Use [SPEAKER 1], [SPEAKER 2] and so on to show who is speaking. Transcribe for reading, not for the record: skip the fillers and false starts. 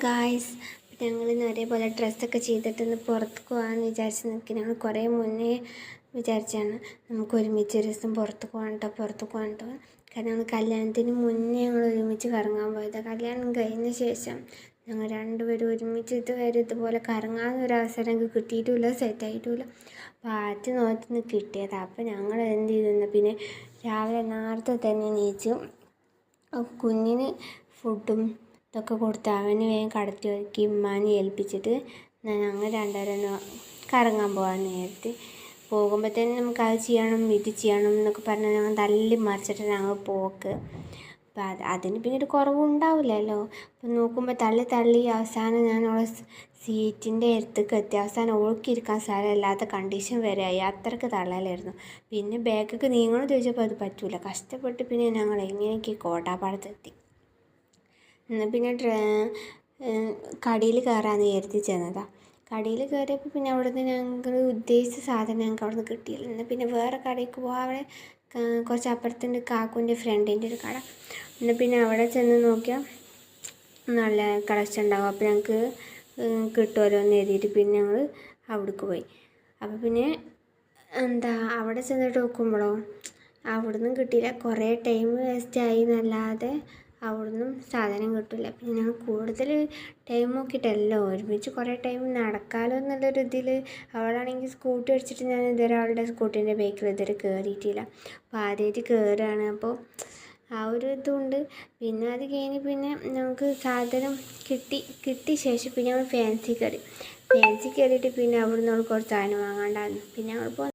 [SPEAKER 1] Guys, ഞങ്ങളിന്ന് ഒരേപോലെ ഡ്രസ്സൊക്കെ ചെയ്തിട്ടൊന്ന് പുറത്ത് പോകാമെന്ന് വിചാരിച്ച് നിൽക്കുക. ഞങ്ങൾ കുറേ മുന്നേ വിചാരിച്ചാണ് നമുക്ക് ഒരുമിച്ച് ഒരു ദിവസം പുറത്ത് പോകാൻ കാരണം ഞങ്ങൾ കല്യാണത്തിന് മുന്നേ ഞങ്ങൾ ഒരുമിച്ച് കറങ്ങാൻ പോയത്. കല്യാണം കഴിഞ്ഞ ശേഷം ഞങ്ങൾ രണ്ടുപേരും ഒരുമിച്ച് ഇതുവരെ ഇതുപോലെ കറങ്ങാനൊരു അവസരം എനിക്ക് കിട്ടിയിട്ടുമില്ല, സെറ്റായിട്ടുമില്ല. അപ്പോൾ ആദ്യം നോക്കിന്ന് കിട്ടിയതാണ്. അപ്പോൾ ഞങ്ങൾ എന്ത് ചെയ്തെന്ന് പിന്നെ രാവിലെ നേരത്തെ തന്നെ എണീച്ച് കുഞ്ഞിന് ഫുഡും ഇതൊക്കെ കൊടുത്ത് അവന് വേഗം കടത്തി ഒരുക്കി ഉമ്മാനെ ഏൽപ്പിച്ചിട്ട് ഞങ്ങൾ രണ്ടുപേരും കറങ്ങാൻ പോകാൻ നേരത്തെ പോകുമ്പോഴത്തേനും നമുക്ക് അത് ചെയ്യണം ഇത് ചെയ്യണം എന്നൊക്കെ പറഞ്ഞാൽ ഞങ്ങൾ തള്ളി മറിച്ചിട്ട് ഞങ്ങൾ പോക്ക്. അപ്പം അതിന് പിന്നെ ഒരു കുറവുണ്ടാവില്ലല്ലോ. അപ്പം നോക്കുമ്പോൾ തള്ളി അവസാനം ഞാൻ അവളെ സീറ്റിൻ്റെ അടുത്തേക്ക് എത്തി. അവസാനം ഓൾക്കിരിക്കാൻ സ്ഥലമില്ലാത്ത കണ്ടീഷൻ വരെ ആയി. അത്രയ്ക്ക് തള്ളലായിരുന്നു. പിന്നെ ബാഗൊക്കെ നീങ്ങണമെന്ന് ചോദിച്ചപ്പോൾ അത് പറ്റൂല. കഷ്ടപ്പെട്ട് പിന്നെ ഞങ്ങൾ എങ്ങനെയൊക്കെ കോട്ടാപ്പാടത്തെത്തി. എന്നാൽ പിന്നെ കടയിൽ കയറാമെന്ന് വിചാരിച്ച് ചെന്നതാണ്. കടയിൽ കയറിയപ്പോൾ പിന്നെ അവിടുന്ന് ഞങ്ങൾ ഉദ്ദേശിച്ച സാധനം ഞങ്ങൾക്ക് അവിടുന്ന് കിട്ടിയില്ല. എന്നാൽ പിന്നെ വേറെ കടയ്ക്ക് പോകാം. അവിടെ കുറച്ച് അപ്പുറത്തുണ്ട് കാക്കുൻ്റെ ഫ്രണ്ടിൻ്റെ ഒരു കട. എന്നാൽ പിന്നെ അവിടെ ചെന്ന് നോക്കിയാൽ നല്ല കളക്ഷൻ ഉണ്ടാവും. അപ്പോൾ ഞങ്ങൾക്ക് കിട്ടുമല്ലോ എന്ന് എഴുതിയിട്ട് പിന്നെ ഞങ്ങൾ അവിടേക്ക് പോയി. അപ്പോൾ പിന്നെ അവിടെ ചെന്നിട്ട് നോക്കുമ്പോഴോ അവിടുന്ന് കിട്ടിയില്ല. കുറേ ടൈം വേസ്റ്റായി എന്നല്ലാതെ അവിടുന്നും സാധനം കിട്ടില്ല. പിന്നെ ഞങ്ങൾ കൂടുതൽ ടൈം നോക്കിയിട്ടല്ലോ ഒരുമിച്ച് കുറേ ടൈം നടക്കാമല്ലോ എന്നുള്ളൊരു ഇതിൽ അവളാണെങ്കിൽ സ്കൂട്ടി അടിച്ചിട്ട് ഞാൻ ഇതുവരെ അവളുടെ സ്കൂട്ടീൻ്റെ ബേക്കിൽ ഇതുവരെ കയറിയിട്ടില്ല. അപ്പോൾ ആദ്യമായിട്ട് കയറുകയാണ്. അപ്പോൾ ആ ഒരു ഇതുകൊണ്ട് പിന്നെ അത് കഴിഞ്ഞ് പിന്നെ ഞങ്ങൾക്ക് സാധനം കിട്ടിയ ശേഷം പിന്നെ ഞങ്ങൾ ഫാൻസി കയറിയിട്ട് പിന്നെ അവിടെ നിന്ന് കുറച്ച് സാധനം വാങ്ങാണ്ടായിരുന്നു. പിന്നെ ഞങ്ങൾ